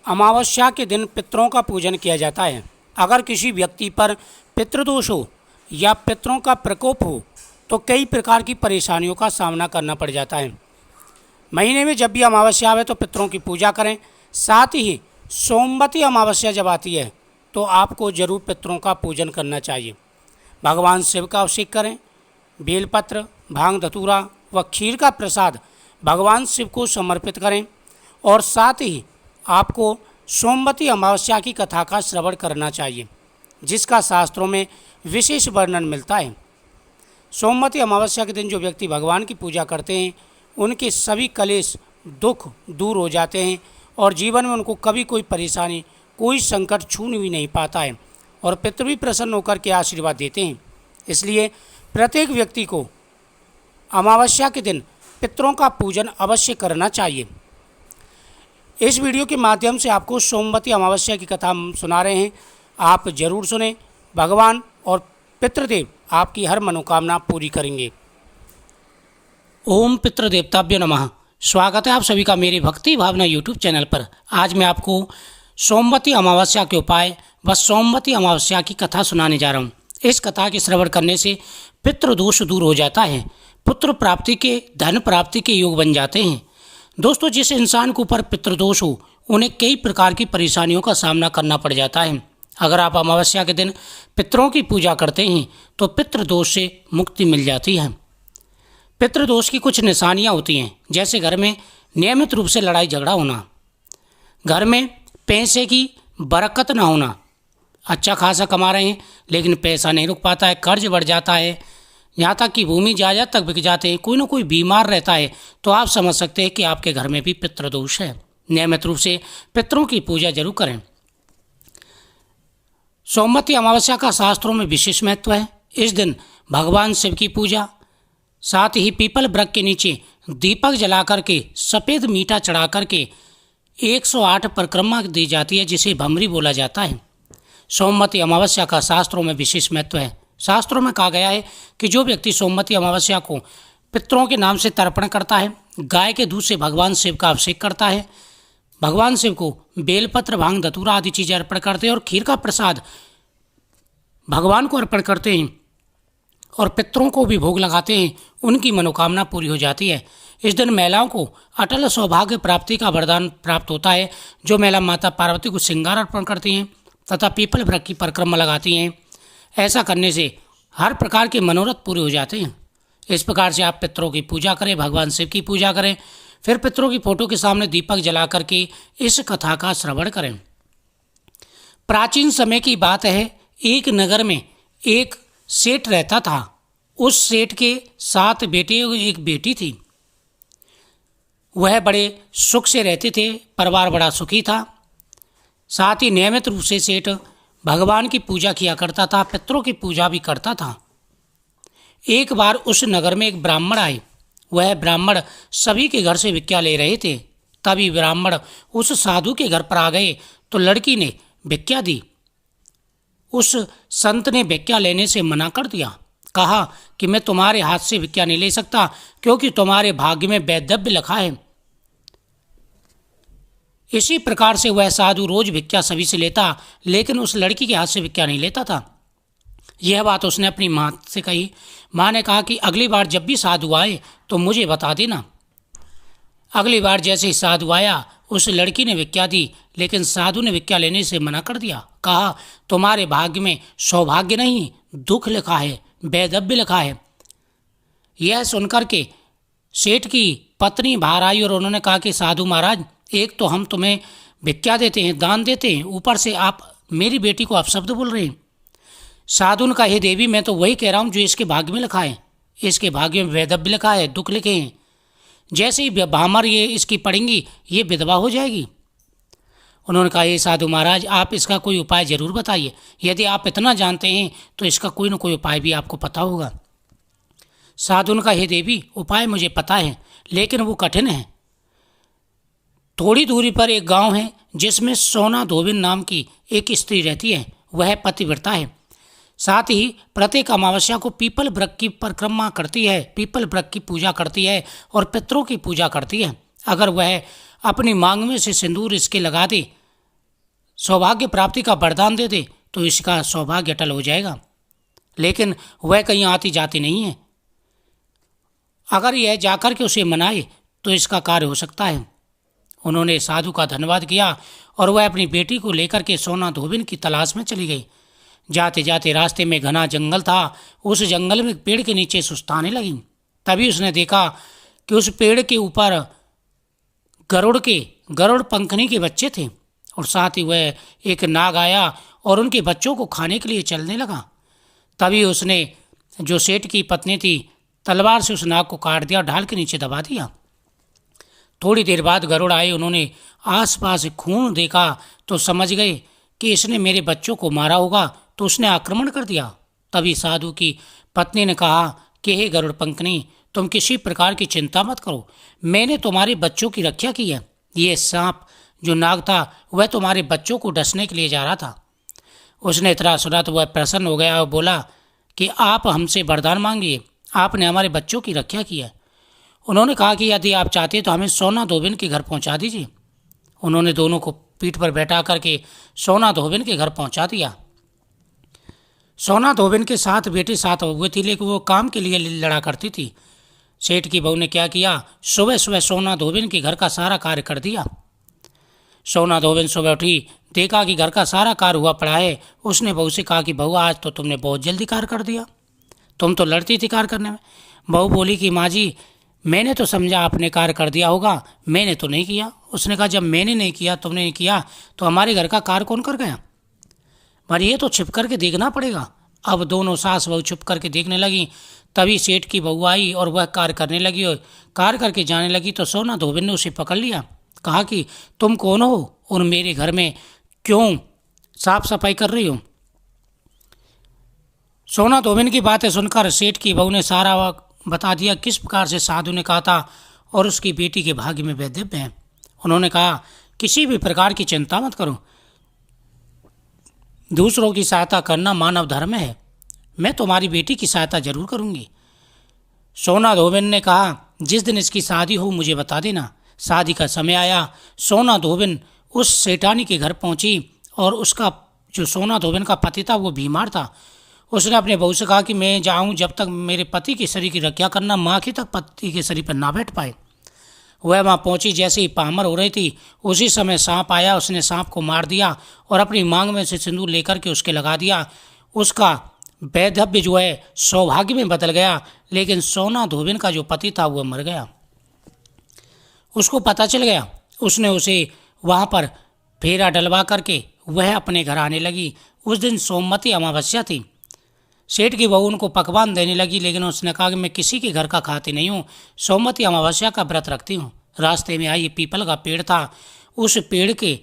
अमावस्या के दिन पितरों का पूजन किया जाता है। अगर किसी व्यक्ति पर पितृदोष हो या पितरों का प्रकोप हो तो कई प्रकार की परेशानियों का सामना करना पड़ जाता है। महीने में जब भी अमावस्या आवे तो पितरों की पूजा करें। साथ ही सोमवती अमावस्या जब आती है तो आपको जरूर पितरों का पूजन करना चाहिए। भगवान शिव का अभिषेक करें। बेलपत्र, भांग धतूरा व खीर का प्रसाद भगवान शिव को समर्पित करें और साथ ही आपको सोमवती अमावस्या की कथा का श्रवण करना चाहिए, जिसका शास्त्रों में विशेष वर्णन मिलता है। सोमवती अमावस्या के दिन जो व्यक्ति भगवान की पूजा करते हैं उनके सभी कलेश दुख दूर हो जाते हैं और जीवन में उनको कभी कोई परेशानी, कोई संकट छूने भी नहीं पाता है और पितृ भी प्रसन्न होकर के आशीर्वाद देते हैं। इसलिए प्रत्येक व्यक्ति को अमावस्या के दिन पितरों का पूजन अवश्य करना चाहिए। इस वीडियो के माध्यम से आपको सोमवती अमावस्या की कथा हम सुना रहे हैं, आप जरूर सुने। भगवान और पितृदेव आपकी हर मनोकामना पूरी करेंगे। ओम पितृदेवताभ्यो नमः। स्वागत है आप सभी का मेरी भक्ति भावना यूट्यूब चैनल पर। आज मैं आपको सोमवती अमावस्या के उपाय व सोमवती अमावस्या की कथा सुनाने जा रहा हूँ। इस कथा के श्रवण करने से पितृदोष दूर हो जाता है, पुत्र प्राप्ति के, धन प्राप्ति के योग बन जाते हैं। दोस्तों, जिस इंसान के ऊपर पितृदोष हो उन्हें कई प्रकार की परेशानियों का सामना करना पड़ जाता है। अगर आप अमावस्या के दिन पितरों की पूजा करते हैं तो पितृदोष से मुक्ति मिल जाती है। पितृदोष की कुछ निशानियां होती हैं, जैसे घर में नियमित रूप से लड़ाई झगड़ा होना, घर में पैसे की बरकत ना होना, अच्छा खासा कमा रहे हैं लेकिन पैसा नहीं रुक पाता है, कर्ज बढ़ जाता है, यहाँ तक कि भूमि जायदाद तक बिक जाते हैं, कोई ना कोई बीमार रहता है, तो आप समझ सकते हैं कि आपके घर में भी पितृदोष है। नियमित रूप से पितरों की पूजा जरूर करें। सोमवती अमावस्या का शास्त्रों में विशेष महत्व है। इस दिन भगवान शिव की पूजा, साथ ही पीपल वृक्ष के नीचे दीपक जला करके सफ़ेद मीठा चढ़ा करके 108 परिक्रमा दी जाती है, जिसे भमरी बोला जाता है। सोमवती अमावस्या का शास्त्रों में विशेष महत्व है। शास्त्रों में कहा गया है कि जो व्यक्ति सोमवती अमावस्या को पितरों के नाम से तर्पण करता है, गाय के दूध से भगवान शिव का अभिषेक करता है, भगवान शिव को बेलपत्र, भांग धतूरा आदि चीज़ें अर्पण करते हैं और खीर का प्रसाद भगवान को अर्पण करते हैं और पितरों को भी भोग लगाते हैं, उनकी मनोकामना पूरी हो जाती है। इस दिन महिलाओं को अटल सौभाग्य प्राप्ति का वरदान प्राप्त होता है। जो महिला माता पार्वती को श्रृंगार अर्पण करती हैं तथा पीपल वृक्ष की परिक्रमा लगाती हैं, ऐसा करने से हर प्रकार के मनोरथ पूरे हो जाते हैं। इस प्रकार से आप पितरों की पूजा करें, भगवान शिव की पूजा करें, फिर पितरों की फोटो के सामने दीपक जला करके इस कथा का श्रवण करें। प्राचीन समय की बात है, एक नगर में एक सेठ रहता था। उस सेठ के 7 बेटे और एक बेटी थी। वह बड़े सुख से रहते थे, परिवार बड़ा सुखी था। साथ ही नियमित रूप से सेठ भगवान की पूजा किया करता था, पितरों की पूजा भी करता था। एक बार उस नगर में एक ब्राह्मण आए। वह ब्राह्मण सभी के घर से भिक्षा ले रहे थे। तभी ब्राह्मण उस साधु के घर पर आ गए तो लड़की ने भिक्षा दी। उस संत ने भिक्षा लेने से मना कर दिया, कहा कि मैं तुम्हारे हाथ से भिक्षा नहीं ले सकता, क्योंकि तुम्हारे भाग्य में वैधव्य लिखा है। इसी प्रकार से वह साधु रोज भिक्षा सभी से लेता, लेकिन उस लड़की के हाथ से भिक्षा नहीं लेता था। यह बात उसने अपनी माँ से कही। माँ ने कहा कि अगली बार जब भी साधु आए तो मुझे बता देना। अगली बार जैसे ही साधु आया, उस लड़की ने भिक्षा दी, लेकिन साधु ने भिक्षा लेने से मना कर दिया। कहा तुम्हारे भाग्य में सौभाग्य नहीं, दुख लिखा है, वैधव्य लिखा है। यह सुनकर के सेठ की पत्नी बाहर आई और उन्होंने कहा कि साधु महाराज, एक तो हम तुम्हें भिक्षा देते हैं, दान देते हैं, ऊपर से आप मेरी बेटी को अपशब्द बोल रहे हैं। साधु ने कहा, हे देवी, मैं तो वही कह रहा हूँ जो इसके भाग्य में लिखा है। इसके भाग्य में वैधव्य लिखा है, दुख लिखे हैं। जैसे ही भामर ये इसकी पड़ेंगी, ये विधवा हो जाएगी। उन्होंने कहा, ये साधु महाराज, आप इसका कोई उपाय जरूर बताइए। यदि आप इतना जानते हैं तो इसका कोई ना कोई उपाय भी आपको पता होगा। साधु ने कहा, हे देवी, उपाय मुझे पता है, लेकिन वो कठिन है। थोड़ी दूरी पर एक गांव है जिसमें सोना धोबिन नाम की एक स्त्री रहती है। वह पतिव्रता है। साथ ही प्रत्येक अमावस्या को पीपल वृक्ष की परिक्रमा करती है, पीपल वृक्ष की पूजा करती है और पितरों की पूजा करती है। अगर वह अपनी मांग में से सिंदूर इसके लगा दे सौभाग्य प्राप्ति का वरदान दे दे तो इसका सौभाग्य अटल हो जाएगा, लेकिन वह कहीं आती जाती नहीं है। अगर यह जाकर के उसे मनाए तो इसका कार्य हो सकता है। उन्होंने साधु का धन्यवाद किया और वह अपनी बेटी को लेकर के सोना धोबिन की तलाश में चली गई। जाते जाते रास्ते में घना जंगल था। उस जंगल में पेड़ के नीचे सुस्ताने लगी। तभी उसने देखा कि उस पेड़ के ऊपर गरुड़ पंखनी के बच्चे थे और साथ ही वह एक नाग आया और उनके बच्चों को खाने के लिए चलने लगा। तभी उसने, जो सेठ की पत्नी थी, तलवार से उस नाग को काट दिया, ढाल के नीचे दबा दिया। थोड़ी देर बाद गरुड़ आए। उन्होंने आसपास खून देखा तो समझ गए कि इसने मेरे बच्चों को मारा होगा, तो उसने आक्रमण कर दिया। तभी साधु की पत्नी ने कहा कि हे गरुड़ पंखनी, तुम किसी प्रकार की चिंता मत करो, मैंने तुम्हारे बच्चों की रक्षा की है। ये सांप जो नाग था वह तुम्हारे बच्चों को डसने के लिए जा रहा था। उसने इतना सुना तो वह प्रसन्न हो गया और बोला कि आप हमसे वरदान मांगिए, आपने हमारे बच्चों की रक्षा की है। उन्होंने कहा कि यदि आप चाहते तो हमें सोना धोबिन के घर पहुंचा दीजिए। उन्होंने दोनों को पीठ पर बैठा करके सोना धोबिन के घर पहुंचा दिया। सोना धोबिन के साथ बेटी साथ हुए थी, लेकिन वो काम के लिए लड़ा करती थी। सेठ की बहू ने क्या किया, सुबह सुबह सोना धोबिन के घर का सारा कार्य कर दिया। सोना धोबिन सुबह उठी, देखा कि घर का सारा कार्य हुआ पड़ा है। उसने बहू से कहा कि बहू, आज तो तुमने बहुत जल्दी कार्य कर दिया, तुम तो लड़ती थी कार्य करने में। बहू बोली कि माँ जी, मैंने तो समझा आपने कार्य कर दिया होगा, मैंने तो नहीं किया। उसने कहा, जब मैंने नहीं किया, तुमने नहीं किया, तो हमारे घर का कार्य कौन कर गया? पर ये तो छिप करके देखना पड़ेगा। अब दोनों सास बहू छुप करके देखने लगी। तभी सेठ की बहू आई और वह कार्य करने लगी और कार्य करके जाने लगी। तो सोना धोबिन ने उसे पकड़ लिया, कहा कि तुम कौन हो और मेरे घर में क्यों साफ सफाई कर रही हो? सोना धोबिन की बातें सुनकर सेठ की बहू ने सारा बता दिया किस प्रकार से साधु ने कहा था और उसकी बेटी के भाग्य में वैधव्य है। उन्होंने कहा, किसी भी प्रकार की चिंता मत करो, दूसरों की सहायता करना मानव धर्म है, मैं तुम्हारी बेटी की सहायता जरूर करूंगी। सोना धोबिन ने कहा, जिस दिन इसकी शादी हो मुझे बता देना। शादी का समय आया। सोना धोबिन उस सेठानी के घर पहुंची और उसका जो सोना धोबिन का पति था वो बीमार था। उसने अपने बहू से कहा कि मैं जाऊं, जब तक मेरे पति के शरीर की रक्षा करना, माँ की तक पति के शरीर पर ना बैठ पाए। वह वहाँ पहुंची। जैसे ही पामर हो रही थी उसी समय सांप आया। उसने सांप को मार दिया और अपनी मांग में से सिंदूर लेकर के उसके लगा दिया। उसका वैधव्य जो है सौभाग्य में बदल गया। लेकिन सोना धोबिन का जो पति था वह मर गया। उसको पता चल गया। उसने उसे वहाँ पर फेरा डलवा करके वह अपने घर आने लगी। उस दिन सोमवती अमावस्या थी। सेठ की बहू उनको पकवान देने लगी, लेकिन उसने कहा कि मैं किसी के घर का खाती नहीं हूँ, सोमवती अमावस्या का व्रत रखती हूँ। रास्ते में आई पीपल का पेड़ था। उस पेड़ के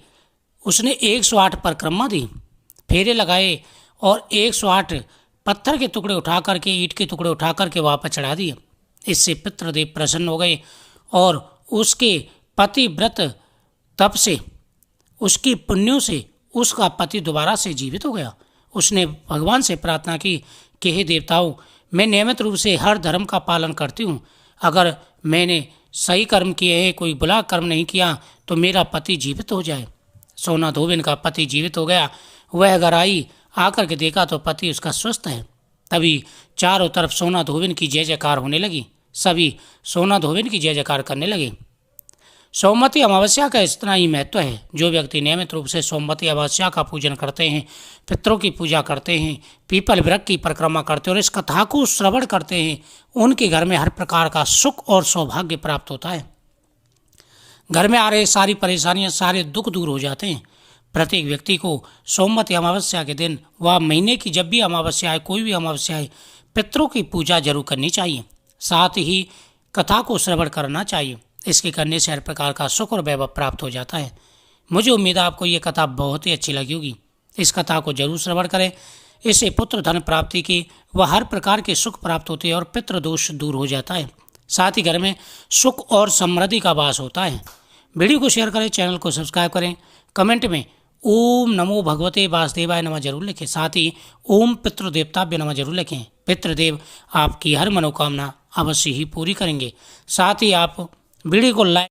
उसने 108 परिक्रमा दी, फेरे लगाए और 108 पत्थर के टुकड़े उठा करके, ईंट के टुकड़े उठा करके वहाँ पर चढ़ा दिए। इससे पितृदेव प्रसन्न हो गए और उसके पति व्रत तप से, उसकी पुण्यों से उसका पति दोबारा से जीवित हो गया। उसने भगवान से प्रार्थना की कि हे देवताओं, मैं नियमित रूप से हर धर्म का पालन करती हूँ, अगर मैंने सही कर्म किए हैं, कोई बुरा कर्म नहीं किया, तो मेरा पति जीवित हो जाए। सोना धोबिन का पति जीवित हो गया। वह घर आई, आकर के देखा तो पति उसका स्वस्थ है। तभी चारों तरफ सोना धोबिन की जय जयकार होने लगी। सभी सोना धोबिन की जय जयकार करने लगे। सोमवती अमावस्या का इतना ही महत्व है। जो व्यक्ति नियमित रूप से सोमवती अमावस्या का पूजन करते हैं, पितरों की पूजा करते हैं, पीपल वृक्ष की परिक्रमा करते हैं और इस कथा को श्रवण करते हैं, उनके घर में हर प्रकार का सुख और सौभाग्य प्राप्त होता है। घर में आ रहे सारी परेशानियां, सारे दुख दूर हो जाते हैं। प्रत्येक व्यक्ति को सोमवती अमावस्या के दिन व महीने की जब भी अमावस्या है, कोई भी अमावस्या है, पितरों की पूजा जरूर करनी चाहिए। साथ ही कथा को श्रवण करना चाहिए। इसके करने से हर प्रकार का सुख और वैभव प्राप्त हो जाता है। मुझे उम्मीद है आपको ये कथा बहुत ही अच्छी लगी होगी। इस कथा को जरूर श्रवण करें। इससे पुत्र धन प्राप्ति की व हर प्रकार के सुख प्राप्त होते हैं और पितृदोष दूर हो जाता है। साथ ही घर में सुख और समृद्धि का वास होता है। वीडियो को शेयर करें, चैनल को सब्सक्राइब करें, कमेंट में ओम नमो भगवते वासुदेवाय नमः जरूर लिखें। साथ ही ओम पितृदेवताभ्य नमः जरूर लिखें। पितृदेव आपकी हर मनोकामना अवश्य ही पूरी करेंगे। साथ ही आप वीडियो को लाइक